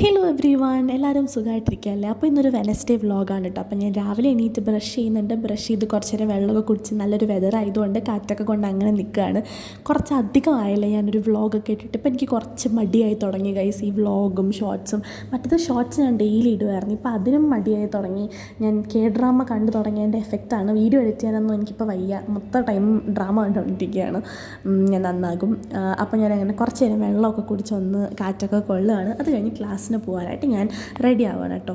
Hello every one, എല്ലാവരും സുഖമായിട്ടിരിക്കുകയല്ലേ? അപ്പോൾ ഇന്നൊരു വെനസ്ഡേ വ്ളോഗാണ് കേട്ടോ. അപ്പോൾ ഞാൻ രാവിലെ എണീറ്റ് ബ്രഷ് ചെയ്യുന്നുണ്ട്. ബ്രഷ് ചെയ്ത് കുറച്ച് നേരം വെള്ളമൊക്കെ കുടിച്ച് നല്ലൊരു വെതർ ആയതുകൊണ്ട് കാറ്റൊക്കെ കൊണ്ട് അങ്ങനെ നിൽക്കുകയാണ്. കുറച്ചധികം ആയല്ലേ ഞാനൊരു വ്ളോഗൊക്കെ ഇട്ടിട്ട്. ഇപ്പോൾ എനിക്ക് കുറച്ച് മടിയായി തുടങ്ങി ഗൈസ്, ഈ വ്ളോഗും ഷോർട്സും. മറ്റേത് ഷോർട്സ് ഞാൻ ഡെയിലി ഇടുമായിരുന്നു, ഇപ്പോൾ അതിനും മടിയായി തുടങ്ങി. ഞാൻ ഡ്രാമ കണ്ടു തുടങ്ങിയതിൻ്റെ എഫക്റ്റാണ്. വീഡിയോ എഡിറ്റ് ചെയ്യാനൊന്നും എനിക്കിപ്പോൾ വയ്യ, മൊത്തം ടൈം ഡ്രാമ കണ്ടുകൊണ്ടിരിക്കുകയാണ്. ഞാൻ നന്നാകും. അപ്പോൾ ഞാൻ അങ്ങനെ കുറച്ച് നേരം വെള്ളമൊക്കെ കുടിച്ചൊന്ന് കാറ്റൊക്കെ കൊള്ളുകയാണ്. അത് കഴിഞ്ഞ് ക്ലാസ്സിന് പോകാനായിട്ട് ഞാൻ റെഡി ആവുകയാണ് കേട്ടോ.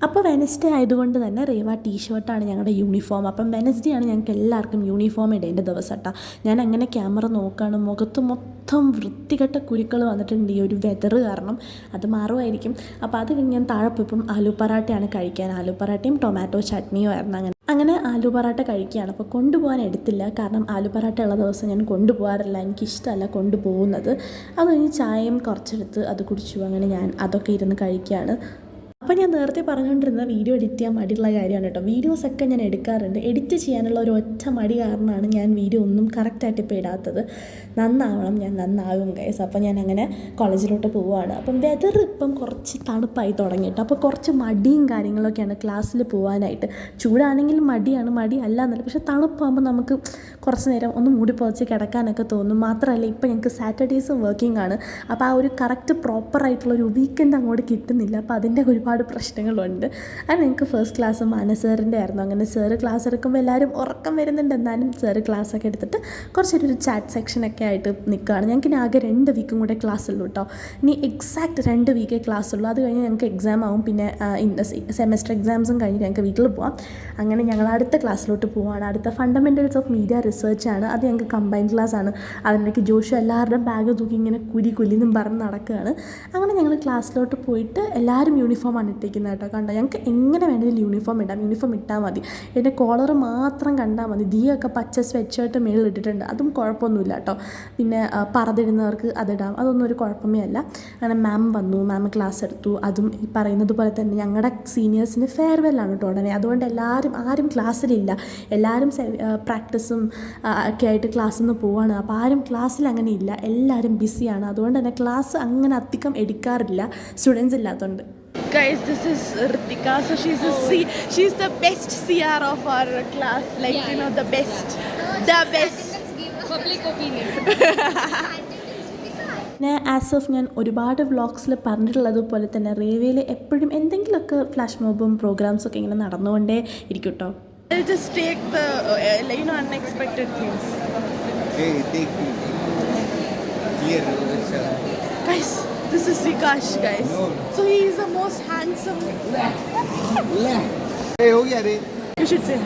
അപ്പോൾ വെനസ്ഡേ ആയതുകൊണ്ട് തന്നെ റേവ ടീഷർട്ടാണ് ഞങ്ങളുടെ യൂണിഫോം. അപ്പം വെനസ്ഡേ ആണ് ഞങ്ങൾക്ക് എല്ലാവർക്കും യൂണിഫോം ഇടേണ്ട ദിവസം കേട്ടോ. ഞാൻ അങ്ങനെ ക്യാമറ നോക്കുകയാണ്, മുഖത്ത് മൊത്തം വൃത്തികെട്ട കുരുക്കൾ വന്നിട്ടുണ്ട് ഈ ഒരു വെതർ കാരണം. അത് മാറുമായിരിക്കും. അപ്പോൾ അത് കഴിഞ്ഞ് ഞാൻ താഴെ പോയപ്പം ആലു പറാട്ടയാണ് കഴിക്കാൻ. ആലു പറാട്ടയും ടൊമാറ്റോ ചട്നിയും ആയിരുന്നു. അങ്ങനെ ആലു പറാട്ട കഴിക്കുകയാണ്. അപ്പോൾ കൊണ്ടുപോകാൻ എടുത്തില്ല, കാരണം ആലു പറാട്ട ഉള്ള ദിവസം ഞാൻ കൊണ്ടുപോകാറില്ല, എനിക്കിഷ്ടമല്ല കൊണ്ടുപോകുന്നത്. അത് കഴിഞ്ഞ് ചായയും കുറച്ചെടുത്ത് അത് കുടിച്ചു. അങ്ങനെ ഞാൻ അതൊക്കെ ഇരുന്ന് കഴിക്കുകയാണ്. അപ്പോൾ ഞാൻ നേരത്തെ പറഞ്ഞുകൊണ്ടിരുന്ന വീഡിയോ എഡിറ്റ് ചെയ്യാൻ മടിയുള്ള കാര്യമാണ് കേട്ടോ. വീഡിയോസൊക്കെ ഞാൻ എടുക്കാറുണ്ട്, എഡിറ്റ് ചെയ്യാനുള്ള ഒരു ഒറ്റ മടി കാരണമാണ് ഞാൻ വീഡിയോ ഒന്നും കറക്റ്റായിട്ട് ഇപ്പോൾ ഇടാത്തത്. നന്നാവണം, ഞാൻ നന്നാകും ഗൈസ്. അപ്പോൾ ഞാൻ അങ്ങനെ കോളേജിലോട്ട് പോവുകയാണ്. അപ്പം വെതർ ഇപ്പം കുറച്ച് തണുപ്പായി തുടങ്ങിയിട്ട്, അപ്പോൾ കുറച്ച് മടിയും കാര്യങ്ങളൊക്കെയാണ് ക്ലാസ്സിൽ പോകാനായിട്ട്. ചൂടാണെങ്കിലും മടിയാണ്, മടി അല്ല എന്നല്ല, പക്ഷേ തണുപ്പാകുമ്പോൾ നമുക്ക് കുറച്ച് നേരം ഒന്ന് മൂടി പുതച്ച് കിടക്കാനൊക്കെ തോന്നും. മാത്രമല്ല ഇപ്പോൾ ഞങ്ങൾക്ക് സാറ്റർഡേയ്സും വർക്കിംഗ് ആണ്. അപ്പോൾ ആ ഒരു കറക്റ്റ് പ്രോപ്പറായിട്ടുള്ളൊരു വീക്കെൻഡ് അങ്ങോട്ട് കിട്ടുന്നില്ല. അപ്പോൾ അതിൻ്റെ ഒരുപാട് പ്രശ്നങ്ങളുണ്ട്. അത് ഞങ്ങൾക്ക് ഫസ്റ്റ് ക്ലാസ് മാനസറിൻ്റെ ആയിരുന്നു. അങ്ങനെ സാറ് ക്ലാസ് എടുക്കുമ്പോൾ എല്ലാവരും ഉറക്കം വരുന്നുണ്ട്, എന്നാലും സാറ് ക്ലാസ്സൊക്കെ എടുത്തിട്ട് കുറച്ചൊരു ചാറ്റ് സെക്ഷനൊക്കെ ആയിട്ട് നിൽക്കുകയാണ്. ഞങ്ങൾക്ക് ഇനി ആകെ 2 വീക്കും കൂടെ ക്ലാസ് ഉള്ളൂ കേട്ടോ. ഇനി എക്സാക്റ്റ് 2 വീക്കേ ക്ലാസ് ഉള്ളൂ. അത് കഴിഞ്ഞ് ഞങ്ങൾക്ക് എക്സാം ആവും. പിന്നെ സെമസ്റ്റർ എക്സാംസും കഴിഞ്ഞ് ഞങ്ങൾക്ക് വീട്ടിൽ പോകാം. അങ്ങനെ ഞങ്ങൾ അടുത്ത ക്ലാസ്സിലോട്ട് പോവുകയാണ്. അടുത്ത ഫണ്ടമെൻ്റൽസ് ഓഫ് മീഡിയ റിസർച്ച് ആണ്. അത് ഞങ്ങൾക്ക് കമ്പൈൻഡ് ക്ലാസ് ആണ്. അതിലേക്ക് ജോഷു എല്ലാവരുടെയും ബാഗ് തൂക്കി ഇങ്ങനെ കുലിന്നും പറഞ്ഞ് നടക്കുകയാണ്. അങ്ങനെ ഞങ്ങൾ ക്ലാസ്സിലോട്ട് പോയിട്ട് എല്ലാവരും യൂണിഫോമാണ് ഇട്ടിരിക്കുന്നത് കേട്ടോ. കണ്ടോ, ഞങ്ങൾക്ക് എങ്ങനെ വേണമെങ്കിലും യൂണിഫോം ഇടാം, യൂണിഫോം ഇട്ടാൽ മതി. എൻ്റെ കോളർ മാത്രം കണ്ടാൽ മതി. ദിയൊക്കെ പച്ച സ്വെറ്റ് ഷർട്ട് മേളിൽ ഇട്ടിട്ടുണ്ട്, അതും കുഴപ്പമൊന്നുമില്ല കേട്ടോ. പിന്നെ പറതിടുന്നവർക്ക് അതിടാം, അതൊന്നും ഒരു കുഴപ്പമേ അല്ല. അങ്ങനെ മാം വന്നു, മാം ക്ലാസ് എടുത്തു. അതും ഈ പറയുന്നത് പോലെ തന്നെ ഞങ്ങളുടെ സീനിയേഴ്സിന് ഫെയർവെല്ലാണ് കേട്ടോ ഉടനെ. അതുകൊണ്ട് ആരും ക്ലാസ്സിലില്ല, എല്ലാവരും പ്രാക്ടീസും ഒക്കെ ആയിട്ട് ക്ലാസ്സിൽ നിന്ന് പോവുകയാണ്. അപ്പോൾ ആരും ക്ലാസ്സിൽ അങ്ങനെ ഇല്ല, എല്ലാവരും ബിസിയാണ്. അതുകൊണ്ട് തന്നെ ക്ലാസ് അങ്ങനെ അധികം എടുക്കാറില്ല, സ്റ്റുഡൻസ് ഇല്ലാത്തതുകൊണ്ട്. Guys, this is Ritika. So she's the best CR of our class. Like, you know, the best. Public opinion. ഞാൻ ഒരുപാട് വ്ളോഗ്സിൽ പറഞ്ഞിട്ടുള്ളതുപോലെ തന്നെ റേവയിൽ എപ്പോഴും എന്തെങ്കിലുമൊക്കെ ഫ്ലാഷ് മോബും പ്രോഗ്രാംസൊക്കെ ഇങ്ങനെ നടന്നുകൊണ്ടേ ഇരിക്കും കേട്ടോ. I'll just take the unexpected things. Hey, take clear. Guys, this is Vikash, guys. No. So he is the most handsome. Hey, ho gaya re. You should say.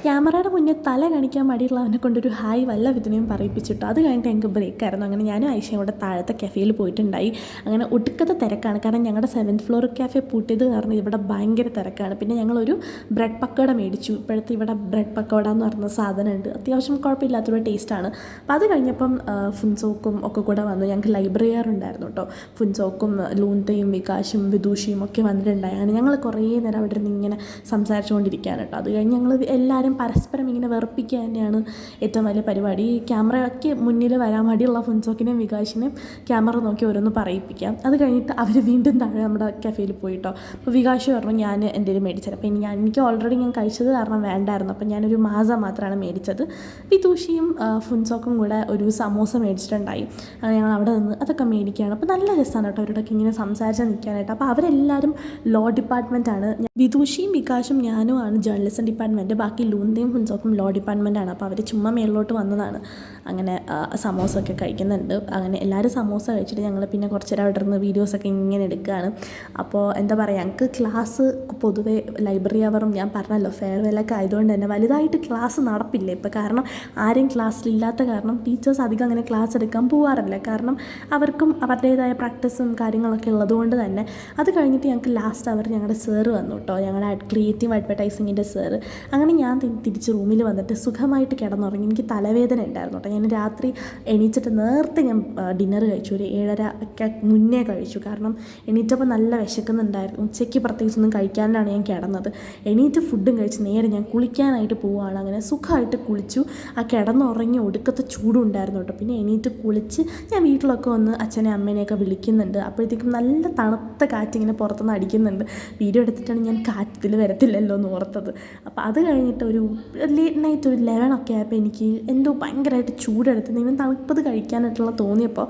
ക്യാമറയുടെ മുന്നേ തല കാണിക്കാൻ മടിയുള്ള അവനെ കൊണ്ടൊരു ഹായ് വല്ല വിധനയും പറയിപ്പിച്ചിട്ടു. അത് കഴിഞ്ഞിട്ട് ഞങ്ങൾക്ക് ബ്രേക്കായിരുന്നു. അങ്ങനെ ഞാനും ആയിഷയും കൂടെ താഴത്തെ കഫേയിൽ പോയിട്ടുണ്ടായി. അങ്ങനെ ഒടുക്കത്തെ തിരക്കാണ്, കാരണം ഞങ്ങളുടെ 7th ഫ്ലോർ കഫേ പൂട്ടിയത് കാരണം ഇവിടെ ഭയങ്കര തിരക്കാണ്. പിന്നെ ഞങ്ങളൊരു ബ്രെഡ് പക്കോട മേടിച്ചു. ഇപ്പോഴത്തെ ഇവിടെ ബ്രെഡ് പക്കോട എന്ന് പറഞ്ഞ സാധനമുണ്ട്, അത്യാവശ്യം കുഴപ്പമില്ലാത്തൊരു ടേസ്റ്റാണ്. അപ്പോൾ അത് കഴിഞ്ഞപ്പം ഫുൻസോക്കും ഒക്കെ കൂടെ വന്നു. ഞങ്ങൾക്ക് ലൈബ്രറിയർ ഉണ്ടായിരുന്നു കേട്ടോ. ഫുൻസോക്കും ലൂന്തയും വികാശും വിദൂഷിയും ഒക്കെ വന്നിട്ടുണ്ടായി. അങ്ങനെ ഞങ്ങൾ കുറേ നേരം അവിടെ നിന്ന് ഇങ്ങനെ സംസാരിച്ചുകൊണ്ടിരിക്കുകയാണ് കേട്ടോ. അത് കഴിഞ്ഞ് ഞങ്ങൾ എല്ലാവരും പരസ്പരം ഇങ്ങനെ വെറുപ്പിക്കുക തന്നെയാണ് ഏറ്റവും വലിയ പരിപാടി. ക്യാമറയ്ക്ക് മുന്നിൽ വരാൻ മടിയുള്ള ഫുൻസോക്കിനെയും വികാശിനെയും ക്യാമറ നോക്കി ഓരോന്ന് പറയിപ്പിക്കാം. അത് കഴിഞ്ഞിട്ട് അവർ വീണ്ടും താഴെ നമ്മുടെ കഫേയിൽ പോയിട്ടോ. അപ്പോൾ വികാശ് പറഞ്ഞു ഞാൻ എന്തെങ്കിലും മേടിച്ചത്. അപ്പോൾ എനിക്ക് ഓൾറെഡി ഞാൻ കഴിച്ചത് കാരണം വേണ്ടായിരുന്നു. അപ്പോൾ ഞാനൊരു മാസ മാത്രമാണ് മേടിച്ചത്. വിദൂഷിയും ഫുൻസോക്കും കൂടെ ഒരു സമോസ മേടിച്ചിട്ടുണ്ടായി. ഞങ്ങൾ അവിടെ നിന്ന് അതൊക്കെ മേടിക്കുകയാണ്. അപ്പോൾ നല്ല രസമാണ് കേട്ടോ അവരോടൊക്കെ ഇങ്ങനെ സംസാരിച്ച് നിൽക്കാനായിട്ട്. അപ്പോൾ അവരെല്ലാവരും ലോ ഡിപ്പാർട്ട്മെൻറ്റാണ്. വിദൂഷിയും വികാശും ഞാനും ആണ് ജേർണലിസം ഡിപ്പാർട്ട്മെൻറ്റ്. ബാക്കി ലൂന്തയും ഫുൻസോക്കും ലോ ഡിപ്പാർട്ട്മെൻറ്റാണ്. അപ്പോൾ അവർ ചുമ്മാ മേളിലോട്ട് വന്നതാണ്. അങ്ങനെ സമോസ ഒക്കെ കഴിക്കുന്നുണ്ട്. അങ്ങനെ എല്ലാവരും സമോസ കഴിച്ചിട്ട് ഞങ്ങൾ പിന്നെ കുറച്ച് നേരം അവിടെ ഇരുന്ന് വീഡിയോസൊക്കെ ഇങ്ങനെ എടുക്കുകയാണ്. അപ്പോൾ എന്താ പറയുക, ഞങ്ങൾക്ക് ക്ലാസ് പൊതുവേ ലൈബ്രറി അവറും ഞാൻ പറഞ്ഞല്ലോ ഫെയർവെല്ലൊക്കെ ആയതുകൊണ്ട് തന്നെ വലുതായിട്ട് ക്ലാസ് നടപ്പില്ല ഇപ്പോൾ. കാരണം ആരും ക്ലാസ്സിലില്ലാത്ത കാരണം ടീച്ചേഴ്സ് അധികം അങ്ങനെ ക്ലാസ് എടുക്കാൻ പോകാറില്ല. കാരണം അവർക്കും അവരുടേതായ പ്രാക്ടീസും കാര്യങ്ങളൊക്കെ ഉള്ളതുകൊണ്ട് തന്നെ. അത് കഴിഞ്ഞിട്ട് ഞങ്ങൾക്ക് ലാസ്റ്റ് അവർ ഞങ്ങളുടെ സാറ് വന്നു കേട്ടോ, ഞങ്ങളുടെ ക്രിയേറ്റീവ് അഡ്വർടൈസിങ്ങിൻ്റെ സാറ്. അങ്ങനെ ഞാൻ തിരിച്ച് റൂമിൽ വന്നിട്ട് സുഖമായിട്ട് കിടന്നുറങ്ങി. എനിക്ക് തലവേദന ഉണ്ടായിരുന്നു കേട്ടോ. ഞാൻ രാത്രി എണീച്ചിട്ട് നേരത്തെ ഞാൻ ഡിന്നർ കഴിച്ചു, ഒരു 7:30 ഒക്കെ മുന്നേ കഴിച്ചു. കാരണം എണീറ്റപ്പോൾ നല്ല വിശക്കുന്നുണ്ടായിരുന്നു. ഉച്ചയ്ക്ക് പ്രത്യേകിച്ചൊന്നും കഴിക്കാനാണ് ഞാൻ കിടന്നത്. എണീറ്റ് ഫുഡും കഴിച്ച് നേരെ ഞാൻ കുളിക്കാനായിട്ട് പോവുകയാണ്. അങ്ങനെ സുഖമായിട്ട് കുളിച്ചു. ആ കിടന്നുറങ്ങി ഒടുക്കത്തെ ചൂടും ഉണ്ടായിരുന്നു കേട്ടോ. പിന്നെ എണീറ്റ് കുളിച്ച് ഞാൻ വീട്ടിലൊക്കെ വന്ന് അച്ഛനെ അമ്മേനെയൊക്കെ വിളിക്കുന്നുണ്ട്. അപ്പോഴത്തേക്കും നല്ല തണുത്ത കാറ്റിങ്ങനെ പുറത്തുനിന്ന് അടിക്കുന്നുണ്ട്. വീഡിയോ എടുത്തിട്ടാണ് ഞാൻ കാറ്റിൽ വരത്തില്ലല്ലോ എന്ന് ഓർത്തത്. അപ്പോൾ അത് കഴിഞ്ഞിട്ട് ഒരു ലേറ്റ് നൈറ്റ് ഒരു 11 ഒക്കെ ആയപ്പോൾ എനിക്ക് എന്തോ ഭയങ്കരമായിട്ട് ചൂടെടുത്ത് എന്തെങ്കിലും തണുപ്പത് കഴിക്കാനായിട്ടുള്ള തോന്നിയപ്പോൾ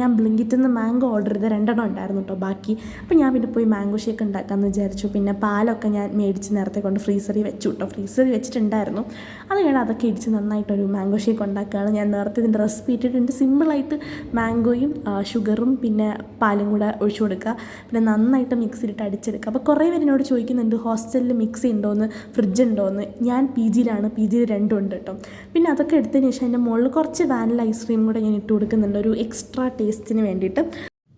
ഞാൻ ബ്ലിങ്കിറ്റിൽ നിന്ന് മാംഗോ ഓർഡർ ചെയ്ത് 2 എണ്ണം ഉണ്ടായിരുന്നു കേട്ടോ ബാക്കി. അപ്പോൾ ഞാൻ പിന്നെ പോയി മാംഗോ ഷേക്ക് ഉണ്ടാക്കാമെന്ന് വിചാരിച്ചു. പിന്നെ പാലൊക്കെ ഞാൻ മേടിച്ച് നേരത്തെ കൊണ്ട് ഫ്രീസറിൽ വെച്ചു കേട്ടോ. ഫ്രീസറിൽ വെച്ചിട്ടുണ്ടായിരുന്നു. അത് കഴിഞ്ഞ് അതൊക്കെ ഇടിച്ച് നന്നായിട്ടൊരു മാംഗോ ഷേക്ക് ഉണ്ടാക്കുകയാണ്. ഞാൻ നേരത്തെ ഇതിൻ്റെ റെസിപ്പി ഇട്ടിട്ടുണ്ട്. സിമ്പിളായിട്ട് മാംഗോയും ഷുഗറും പിന്നെ പാലും കൂടെ ഒഴിച്ചു കൊടുക്കുക. പിന്നെ നന്നായിട്ട് മിക്സിയിലിട്ട് അടിച്ചെടുക്കുക. അപ്പോൾ കുറേ പേര് എന്നോട് ചോദിക്കുന്നുണ്ട് ഹോസ്റ്റലിൽ മിക്സി ഉണ്ടോയെന്ന്, ഫ്രിഡ്ജ് ഉണ്ടോയെന്ന്. ഞാൻ പി ജിയിലാണ്, പി ജിയിൽ 2 ഉണ്ട് കേട്ടോ. പിന്നെ അതൊക്കെ എടുത്തതിന് ശേഷം അതിൻ്റെ മുകളിൽ കുറച്ച് വാനില ഐസ്ക്രീം കൂടെ ഞാൻ ഇട്ട് കൊടുക്കുന്നുണ്ട്, ഒരു എക്സ്ട്രാ ടേസ്റ്റിന് വേണ്ടിയിട്ട്.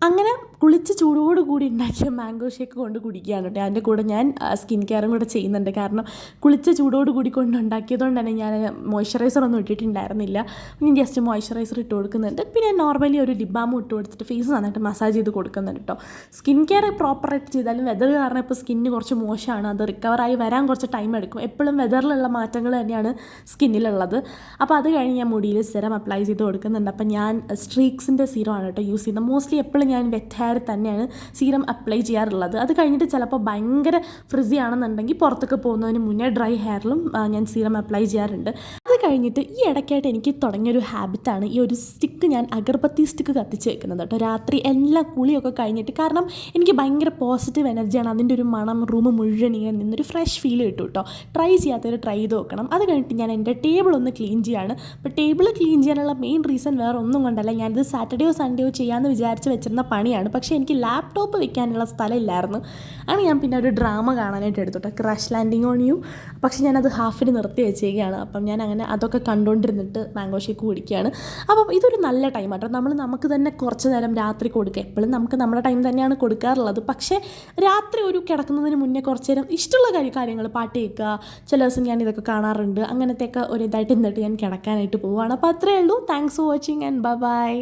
അങ്ങനെ കുളിച്ച് ചൂടോടുകൂടി ഉണ്ടാക്കിയ മാംഗോ ഷേക്ക് കൊണ്ട് കുടിക്കുകയാണ് കേട്ടോ. അതിൻ്റെ കൂടെ ഞാൻ സ്കിൻ കെയറും കൂടെ ചെയ്യുന്നുണ്ട്. കാരണം കുളിച്ച് ചൂടോടുകൂടി കൊണ്ട് ഉണ്ടാക്കിയതുകൊണ്ട് തന്നെ ഞാൻ മോയ്സ്ചറൈസർ ഒന്നും ഇട്ടിട്ടുണ്ടായിരുന്നില്ല. ഞാൻ ജസ്റ്റ് മോയ്സ്ചറൈസർ ഇട്ട് കൊടുക്കുന്നുണ്ട്. പിന്നെ നോർമലി ഒരു ലിപ് ബാമും ഇട്ട് കൊടുത്തിട്ട് ഫേസ് നന്നായിട്ട് മസാജ് ചെയ്ത് കൊടുക്കുന്നുണ്ട് കേട്ടോ. സ്കിൻ കെയർ പ്രോപ്പറായിട്ട് ചെയ്താലും വെതർ കാരണം ഇപ്പോൾ സ്കിന്നിന് കുറച്ച് മോശമാണ്. അത് റിക്കവറായി വരാൻ കുറച്ച് ടൈം എടുക്കും. എപ്പോഴും വെതറിലുള്ള മാറ്റങ്ങൾ തന്നെയാണ് സ്കിന്നിലുള്ളത്. അപ്പോൾ അത് കഴിഞ്ഞ് ഞാൻ മുടിയിൽ സിറം അപ്ലൈ ചെയ്ത് കൊടുക്കുന്നുണ്ട്. അപ്പോൾ ഞാൻ സ്ട്രീക്സിൻ്റെ സീറമാണ് കേട്ടോ യൂസ് ചെയ്യുന്നത്. മോസ്റ്റ്ലി എപ്പോഴും ഞാൻ വെറ്റ് ഹെയർ തന്നെയാണ് സീറം അപ്ലൈ ചെയ്യാറുള്ളത്. അത് കഴിഞ്ഞിട്ട് ചിലപ്പോൾ ഭയങ്കര ഫ്രിസി ആണെന്നുണ്ടെങ്കിൽ പുറത്തൊക്കെ പോകുന്നതിന് മുന്നേ ഡ്രൈ ഹെയറിലും ഞാൻ സീറം അപ്ലൈ ചെയ്യാറുണ്ട്. അത് കഴിഞ്ഞിട്ട് ഈ ഇടയ്ക്കായിട്ട് എനിക്ക് തുടങ്ങിയൊരു ഹാബിറ്റാണ് ഈ ഒരു സ്റ്റിക്ക്, ഞാൻ അഗർബത്തി സ്റ്റിക്ക് കത്തിച്ച് വെക്കുന്നത് കേട്ടോ. രാത്രി എല്ലാ കുളിയൊക്കെ കഴിഞ്ഞിട്ട്. കാരണം എനിക്ക് ഭയങ്കര പോസിറ്റീവ് എനർജിയാണ്. അതിൻ്റെ ഒരു മണം റൂം മുഴുവൻ ഇങ്ങനെ നിന്നൊരു ഫ്രഷ് ഫീൽ കിട്ടും കേട്ടോ. ട്രൈ ചെയ്യാത്തവർ ട്രൈ ചെയ്ത് നോക്കണം. അത് കഴിഞ്ഞിട്ട് ഞാൻ എൻ്റെ ടേബിൾ ഒന്ന് ക്ലീൻ ചെയ്യാണ്. അപ്പോൾ ടേബിൾ ക്ലീൻ ചെയ്യാനുള്ള മെയിൻ റീസൺ വേറെ ഒന്നും കൊണ്ടല്ല, ഞാനിത് സാറ്റർഡേയോ സൺഡേയോ ചെയ്യാമെന്ന് വിചാരിച്ച് വെച്ചിരുന്ന പണിയാണ്. പക്ഷേ എനിക്ക് ലാപ്ടോപ്പ് വെക്കാനുള്ള സ്ഥലമില്ലായിരുന്നു. അങ്ങനെ ഞാൻ പിന്നെ ഒരു ഡ്രാമ കാണാനായിട്ട് എടുത്തോട്ടെ, ക്രാഷ് ലാൻഡിങ് ഓൺ യു. പക്ഷേ ഞാനത് ഹാഫിന് നിർത്തി വെച്ചേക്കുകയാണ്. അപ്പം ഞാൻ അങ്ങനെ അതൊക്കെ കണ്ടുകൊണ്ടിരുന്നിട്ട് മാംഗോ ഷേക്ക് കുടിക്കുകയാണ്. അപ്പം ഇതൊരു നല്ല ടൈം ആട്ടോ. നമുക്ക് തന്നെ കുറച്ച് നേരം രാത്രി കൊടുക്കുക. എപ്പോഴും നമുക്ക് നമ്മുടെ ടൈം തന്നെയാണ് കൊടുക്കാറുള്ളത്. പക്ഷേ രാത്രി ഒരു കിടക്കുന്നതിന് മുന്നേ കുറച്ച് നേരം ഇഷ്ടമുള്ള കാര്യങ്ങൾ പാട്ട് കേൾക്കുക. ചില ദിവസം ഞാൻ ഇതൊക്കെ കാണാറുണ്ട്. അങ്ങനത്തെയൊക്കെ ഒരു ഇതായിട്ട് നിന്നിട്ട് ഞാൻ കിടക്കാനായിട്ട് പോവുകയാണ്. അപ്പോൾ അത്രയേ ഉള്ളൂ. Thanks for watching and by.